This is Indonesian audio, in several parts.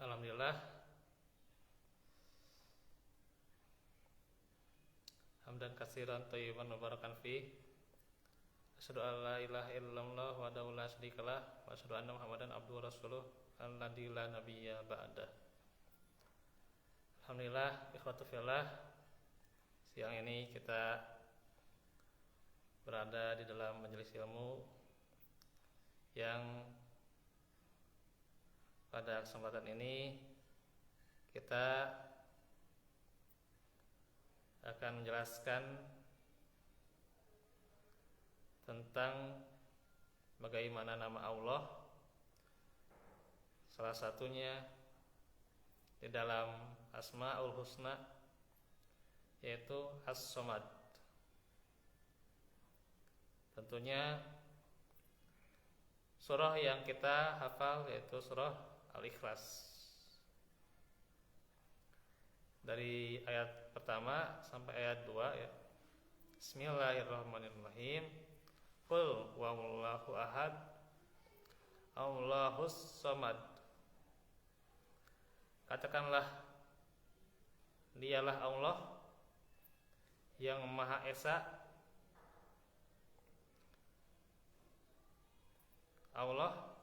Alhamdulillah, hamdan katsiran thayyiban mubarakan fi. Asyhadu an la ilaha illallah wahdahu la syarikalah wa asyhadu anna Muhammadan abduhu wa rasuluh alladzi la nabiyya ba'dah. Alhamdulillah, ikhwatu fillah, siang ini kita berada di dalam majelis ilmu yang pada kesempatan ini kita akan menjelaskan tentang bagaimana nama Allah, salah satunya di dalam Asmaul Husna, yaitu As-Somad. Tentunya surah yang kita hafal yaitu surah Al-Ikhlas. Dari ayat pertama sampai ayat 2 ya. Bismillahirrahmanirrahim. Qul huwallahu ahad, Allahus samad. Katakanlah, dialah Allah yang Maha Esa. Allah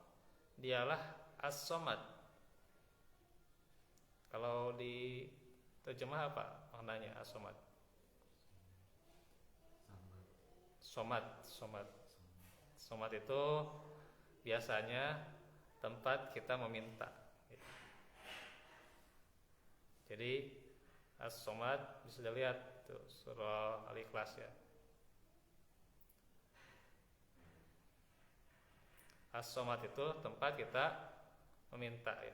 dialah As-Somad. Kalau di terjemah apa maknanya As-Somad? Somad itu biasanya tempat kita meminta. Jadi As-Somad bisa dilihat tuh surah Al-Ikhlas ya. As-Somad itu tempat kita meminta ya.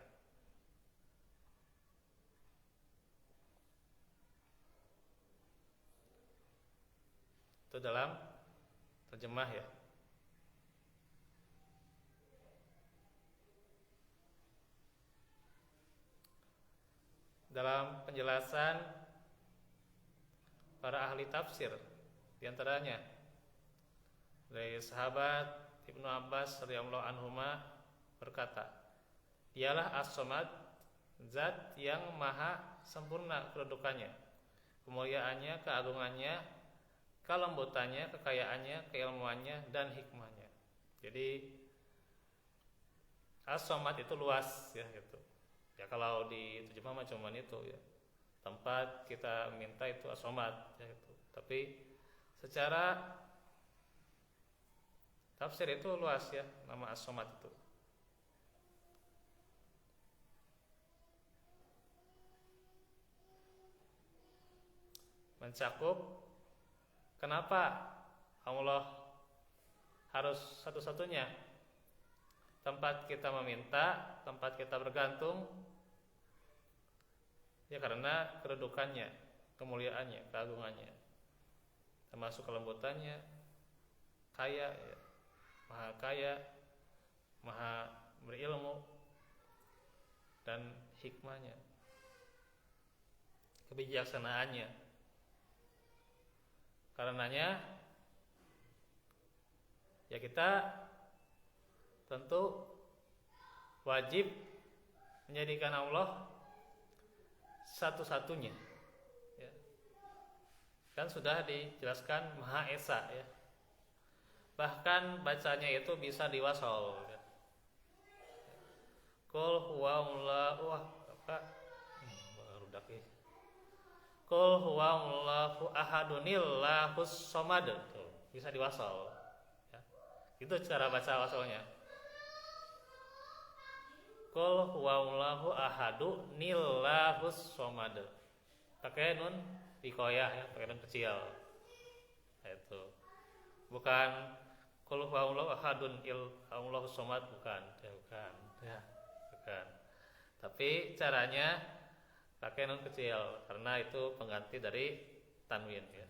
Itu dalam terjemah ya. Dalam penjelasan para ahli tafsir, diantaranya dari sahabat Ibnu Abbas radhiyallahu anhuma berkata, dialah As-Somad, zat yang maha sempurna kedudukannya, kemuliaannya, keagungannya, kelembutannya, kekayaannya, keilmuannya, dan hikmahnya. Jadi As-Somad itu luas ya gitu. Ya kalau di terjemah cuma itu ya. Tempat kita minta itu As-Somad ya gitu. Tapi secara tafsir itu luas ya nama As-Somad itu. Mencakup kenapa Allah harus satu-satunya tempat kita meminta, tempat kita bergantung, ya karena kedudukannya, kemuliaannya, keagungannya, termasuk kelembutannya, kaya, ya, maha berilmu, dan hikmahnya, kebijaksanaannya. Karenanya ya kita tentu wajib menjadikan Allah satu-satunya ya. Kan sudah dijelaskan Maha Esa ya. Bahkan bacanya itu bisa diwasol ya. Qul huwallahu Qul huwallahu ahadunillahus somad. Tuh, bisa diwasol ya. Itu cara baca wasolnya. Qul huwallahu ahadu nillahus somad. Pakai nun dikoyah ya, pakai nun kecil. Itu. Bukan qul huwallahu ahadun illahus somad, bukan. Ya, bukan. Tapi caranya pakai nun kecil karena itu pengganti dari tanwin ya.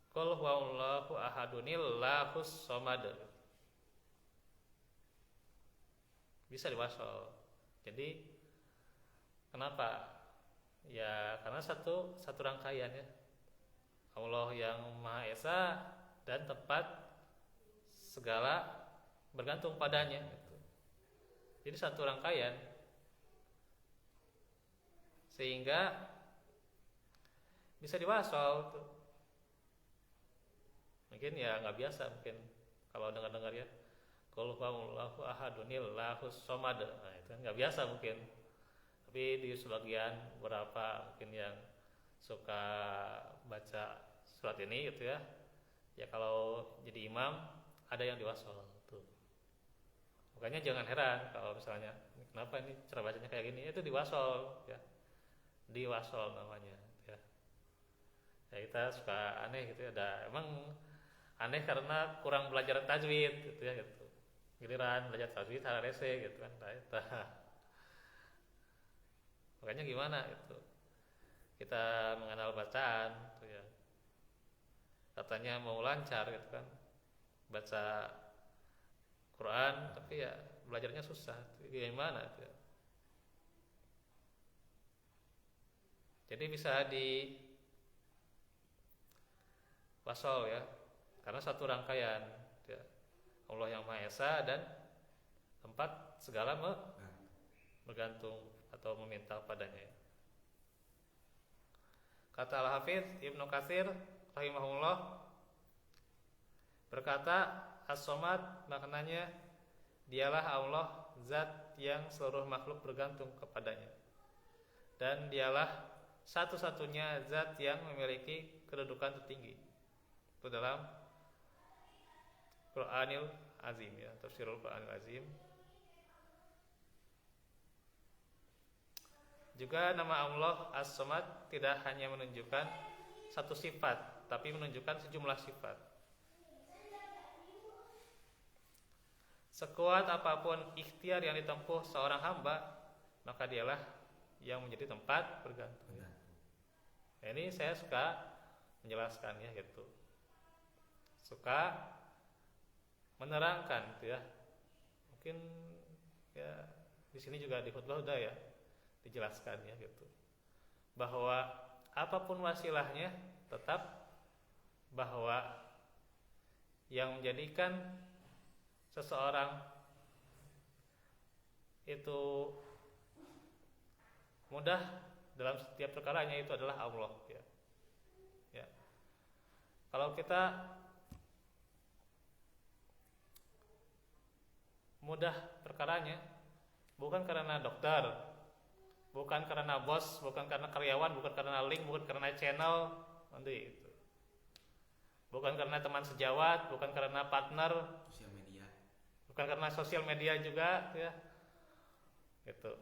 Qul huwallahu ahadunillahus somad. Bisa diwasol. Jadi kenapa? Ya karena satu rangkaian ya. Allah yang Maha Esa dan tempat segala bergantung padanya gitu. Jadi satu rangkaian, sehingga bisa diwasol tuh. Mungkin ya nggak biasa mungkin kalau dengar-dengar ya, qul huwallahu ahadunil lahus somad, nah itu kan nggak biasa mungkin. Tapi di sebagian beberapa mungkin yang suka baca surat ini gitu ya, ya kalau jadi imam ada yang diwasol tuh. Makanya jangan heran kalau misalnya kenapa ini cara bacanya kayak gini, itu diwasol ya, diwasol namanya ya. Ya kita suka aneh gitu ya, ada emang aneh karena kurang belajar tajwid gitu ya gitu. Giliran belajar tajwid hara rese gitu kan. Nah, makanya gimana itu kita mengenal bacaan gitu ya. Katanya mau lancar gitu kan, baca Quran tapi ya belajarnya susah. Gimana itu ya? Jadi bisa di wasol ya, karena satu rangkaian ya. Allah yang Maha Esa dan tempat segala bergantung atau meminta padanya ya. Kata Al-Hafidz Ibnu Katsir rahimahullah berkata, As-Somad maknanya dialah Allah, zat yang seluruh makhluk bergantung kepadanya, dan dialah satu-satunya zat yang memiliki kedudukan tertinggi. Itu dalam Quranil Azim ya, tafsirul Quranil Azim. Juga nama Allah As-Somad tidak hanya menunjukkan satu sifat, tapi menunjukkan sejumlah sifat. Sekuat apapun ikhtiar yang ditempuh seorang hamba, maka dialah yang menjadi tempat bergantung. Nah, ini saya suka menjelaskan ya gitu. Suka menerangkan gitu ya. Mungkin ya di sini juga di khutbah udah ya dijelaskan ya gitu. Bahwa apapun wasilahnya, tetap bahwa yang menjadikan seseorang itu mudah dalam setiap perkaranya itu adalah Allah ya. Ya. Kalau kita mudah perkaranya bukan karena dokter, bukan karena bos, bukan karena karyawan, bukan karena link, bukan karena channel, nanti itu. Bukan karena teman sejawat, bukan karena partner, sosial media. Bukan karena sosial media juga ya. Gitu.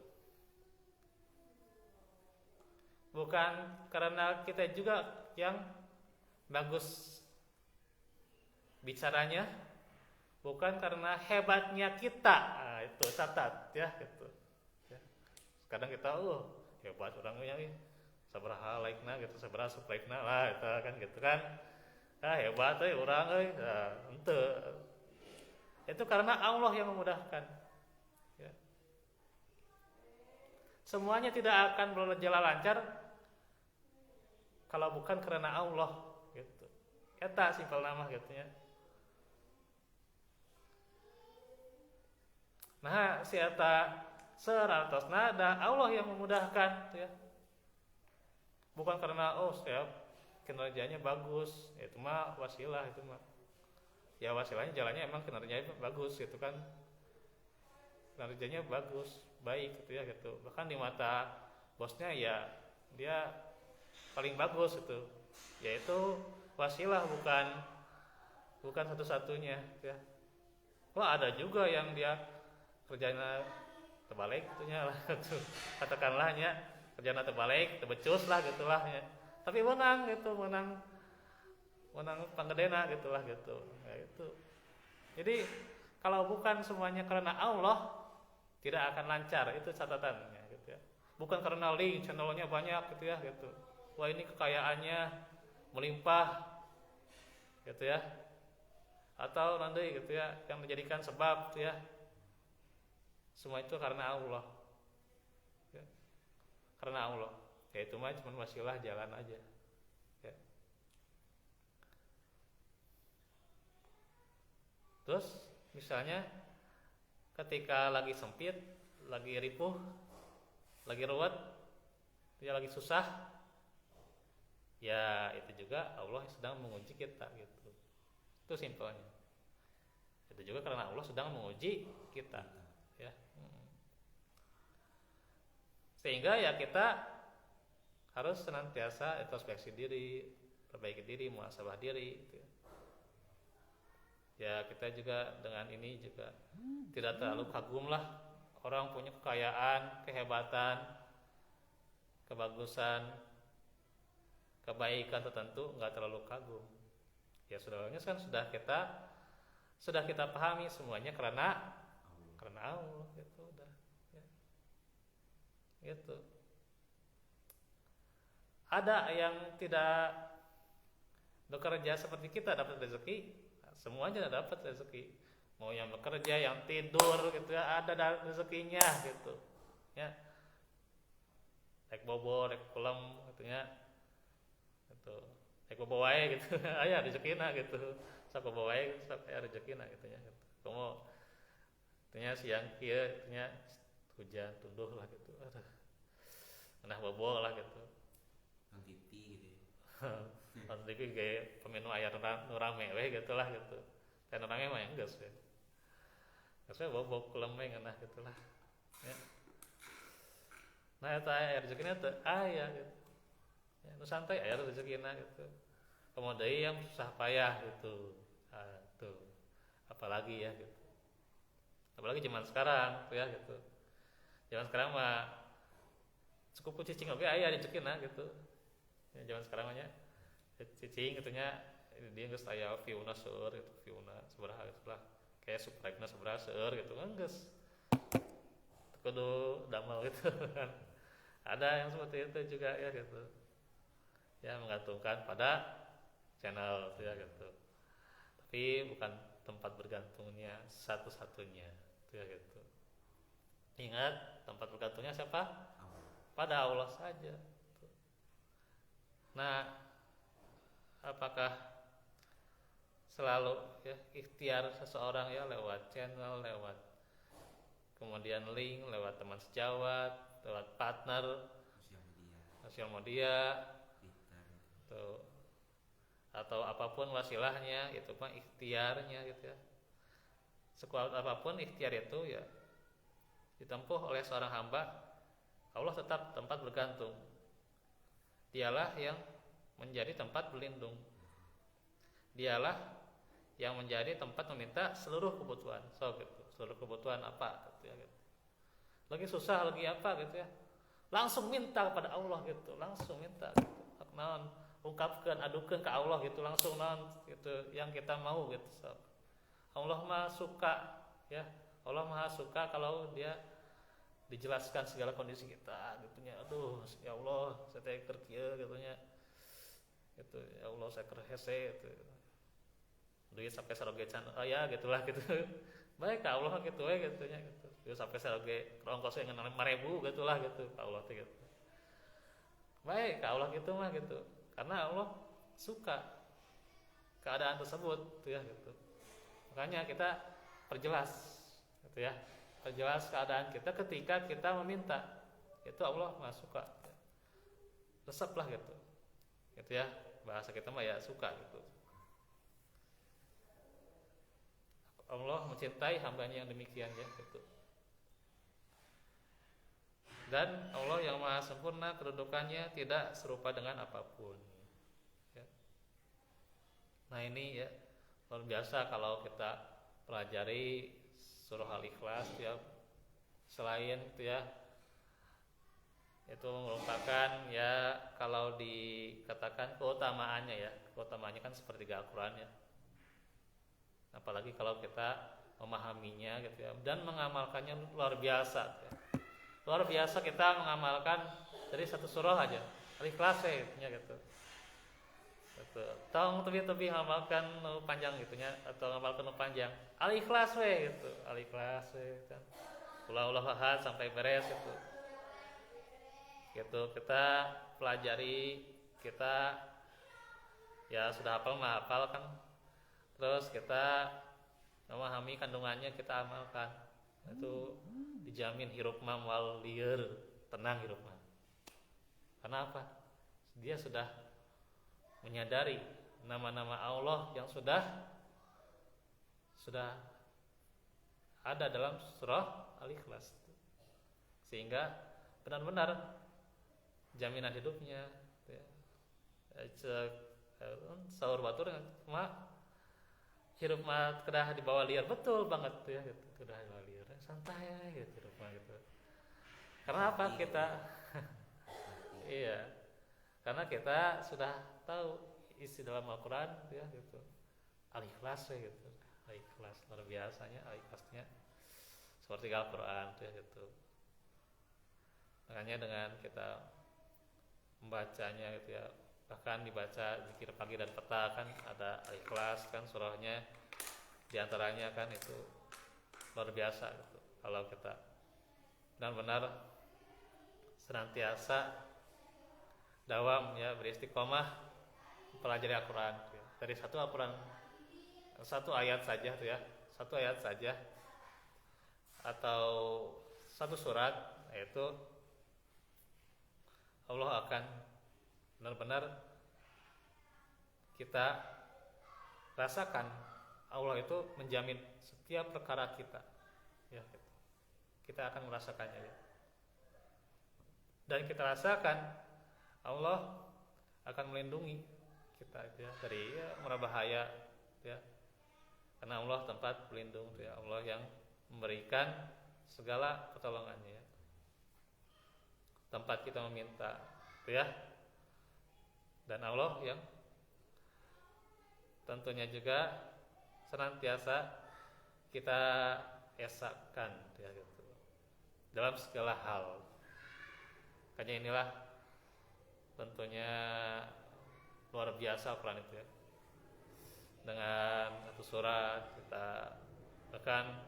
Bukan karena kita juga yang bagus bicaranya, bukan karena hebatnya kita. Nah, itu catat ya gitu. Ya. Kadang kita hebat orangnya nih. Sabaraha like-na gitu, sabaraha subscribe-na lah itu kan gitu kan. Hebat orang nah, ente. Itu karena Allah yang memudahkan. Ya. Semuanya tidak akan berjalan lancar kalau bukan karena Allah gitu. Eta simpel nama gitu ya. Nah, si eta seratosna ada Allah yang memudahkan ya. Bukan karena saya kinerjanya bagus, itu mah wasilah itu mah. Ya wasilahnya jalannya emang kinerjanya bagus gitu kan. Kinerjanya bagus, baik gitu ya gitu. Bahkan di mata bosnya ya dia paling bagus itu. Yaitu wasilah bukan satu-satunya ya. Wah, ada juga yang dia kerjanya terbalik gitunya lah gitu. Katakanlahnya kerjanya terbalik, tebecus lah gitulah ya. Tapi menang gitu, menang panggedena gitulah gitu. Ya itu. Jadi kalau bukan semuanya karena Allah tidak akan lancar, itu catatannya gitu ya. Bukan karena link channelnya banyak gitu ya gitu. Wah, ini kekayaannya melimpah gitu ya. Atau nanti gitu ya yang menjadikan sebab gitu ya. Semua itu karena Allah ya. Karena Allah. Ya itu mah cuma wasilah jalan aja ya. Terus misalnya ketika lagi sempit, lagi ripuh, lagi ruwet, dia lagi susah, ya itu juga Allah sedang menguji kita gitu. Itu simpelnya. Itu juga karena Allah sedang menguji kita, ya. Sehingga ya kita harus senantiasa introspeksi diri, perbaiki diri, muhasabah diri gitu. Ya kita juga dengan ini juga tidak terlalu kagum lah orang punya kekayaan, kehebatan, kebagusan, kebaikan tertentu, nggak terlalu kagum. Ya sebenarnya kan sudah kita pahami semuanya karena Allah gitu udah. Ya. Gitu. Ada yang tidak bekerja seperti kita dapat rezeki, semuanya dapat rezeki. Mau yang bekerja, yang tidur gitu ya, ada rezekinya gitu. Ya. Rek bobo, rek pulang gitu ya. Gitu. Rek bobo wae gitu. Aya rezekina gitu. Sak bobo wae sak aya rezekina gitu ya. Gitu. Kamu nya siang kieu nya hujan tunduh lah gitu. Aduh. Nah bobo lah gitu. Nang TV gitu ya. Nang TV kayak peminum air nu rame we gitu lah gitu. Teh rame mah geus we. Geus we bobo kulemeng nah gitu lah. Ya. Nah eta aya rezekina teu aya gitu. Ya, nu santai aya rezekina gitu. Kemudian yang susah payah gitu. Ah, tuh. Apalagi ya gitu. Apalagi zaman sekarang tuh ya gitu. Zaman sekarang mah cukup cicing oke aya rezekina gitu. Ya, zaman sekarang mah nya cicing gitunya dia geus aya view-na seueur gitu, view-na sabaraha lah. Kayak subscribe-na sabaraha seueur gitu kan geus. Kudu damel gitu kan. Ada yang seperti itu juga ya gitu. Ya menggantungkan pada channel itu ya gitu. Tapi bukan tempat bergantungnya satu-satunya itu ya gitu. Ingat tempat bergantungnya siapa? Pada Allah saja. Nah, apakah selalu ya ikhtiar seseorang ya lewat channel, lewat kemudian link, lewat teman sejawat, lewat partner, sosial media, Twitter, atau apapun wasilahnya itu mah ikhtiarnya gitu ya. Sekuat apapun ikhtiar itu ya ditempuh oleh seorang hamba, Allah tetap tempat bergantung. Dialah yang menjadi tempat berlindung. Dialah yang menjadi tempat meminta seluruh kebutuhan. So gitu, seluruh kebutuhan apa gitu ya gitu. Lagi susah lagi apa gitu ya. Langsung minta kepada Allah gitu, langsung minta gitu. Naon ungkapkan, adukan ke Allah gitu langsung naon gitu yang kita mau gitu. So, Allah Maha suka ya. Allah Maha suka kalau dia dijelaskan segala kondisi kita gitu nya. Aduh, ya Allah, saya teh keur kieu gitu nya. Gitu, ya Allah saya keur hese gitu. Duit sampai saroge can ya gitulah gitu. Baik ka Allah gitu we gitu nya gitu. Duit sampai saroge ongkosnya ngeunang 5.000 gitulah gitu ka Allah teh gitu. Baik ka Allah gitu mah gitu. Karena Allah suka keadaan tersebut gitu ya gitu. Makanya kita perjelas gitu ya. Perjelas keadaan kita ketika kita meminta. Itu Allah Maha suka. Resep lah gitu. Gitu ya. Bahasa kita mah ya suka gitu. Allah mencintai hambanya yang demikian ya gitu. Dan Allah yang maha sempurna kedudukannya tidak serupa dengan apapun ya. Nah ini ya luar biasa kalau kita pelajari surah Al-Ikhlas ya. Selain itu ya itu merupakan ya kalau dikatakan keutamaannya ya, keutamaannya kan seperti Al-Quran ya. Apalagi kalau kita memahaminya gitu ya dan mengamalkannya luar biasa ya. Luar biasa kita mengamalkan dari satu surah aja Al-Ikhlas ya gitu. Gitu. Tong tebi-tebi ngamalkan panjang gitunya atau ngamalkan panjang Al-Ikhlas we gitu. Al-Ikhlas we kan. Ulah ahad sampai beres gitu. Gitu kita pelajari, kita ya sudah hafal mah hafal kan. Terus kita memahami kandungannya kita amalkan. itu dijamin hirup mah wal lieur, tenang hirup mah. Karena apa? Dia sudah menyadari nama-nama Allah yang sudah ada dalam surah Al-Ikhlas, sehingga benar-benar jaminan hidupnya ya. Sahur batur mah hirup mah kedah di bawah liar, betul banget ya gitu. Kedah di bawah liar santai gitu hirup mah gitu. Karena apa kita iya, karena kita sudah tahu isi dalam Al-Quran ya gitu, Al-Ikhlas ya gitu, Al-Ikhlas luar biasanya Al-Ikhlasnya seperti Al-Quran ya gitu. Makanya dengan kita membacanya gitu ya, bahkan dibaca zikir pagi dan petang kan ada Al-Ikhlas kan surahnya, diantaranya kan itu luar biasa gitu. Kalau kita benar-benar senantiasa dawam ya beristiqomah mempelajari Al-Quran ya. Dari satu Al-Quran, satu ayat saja tuh ya, satu ayat saja atau satu surat, yaitu Allah akan benar-benar kita rasakan Allah itu menjamin setiap perkara kita ya, kita akan merasakannya ya. Dan kita rasakan Allah akan melindungi kita ya, dari ya, mara bahaya ya. Karena Allah tempat pelindung ya, Allah yang memberikan segala pertolongannya ya. Tempat kita meminta ya. Dan Allah yang tentunya juga senantiasa kita esakkan ya gitu, dalam segala hal. Makanya inilah tentunya luar biasa Al-Quran itu ya. Dengan satu surat kita bahkan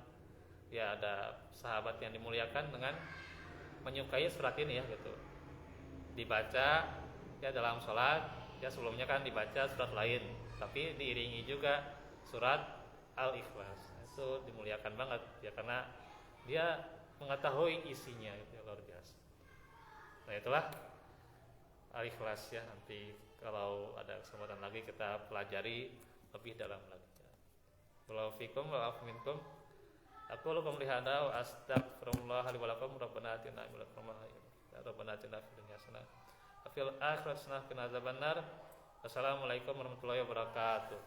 ya ada sahabat yang dimuliakan dengan menyukai surat ini ya gitu. Dibaca ya dalam sholat ya, sebelumnya kan dibaca surat lain tapi diiringi juga surat Al-Ikhlas. Itu dimuliakan banget ya, karena dia mengetahui isinya itu ya, luar biasa. Nah itulah Al-Ikhlas ya, nanti kalau ada kesempatan lagi kita pelajari lebih dalam lagi. Wallahu fikum wa afu minkum. Aku lakum lihada wa astaghfirullah li wa lakum rabbana atina min ladunka rabbana atina fid dunya hasanah wa fil akhirati hasanah wa qina adzabannar. Wassalamualaikum warahmatullahi wabarakatuh.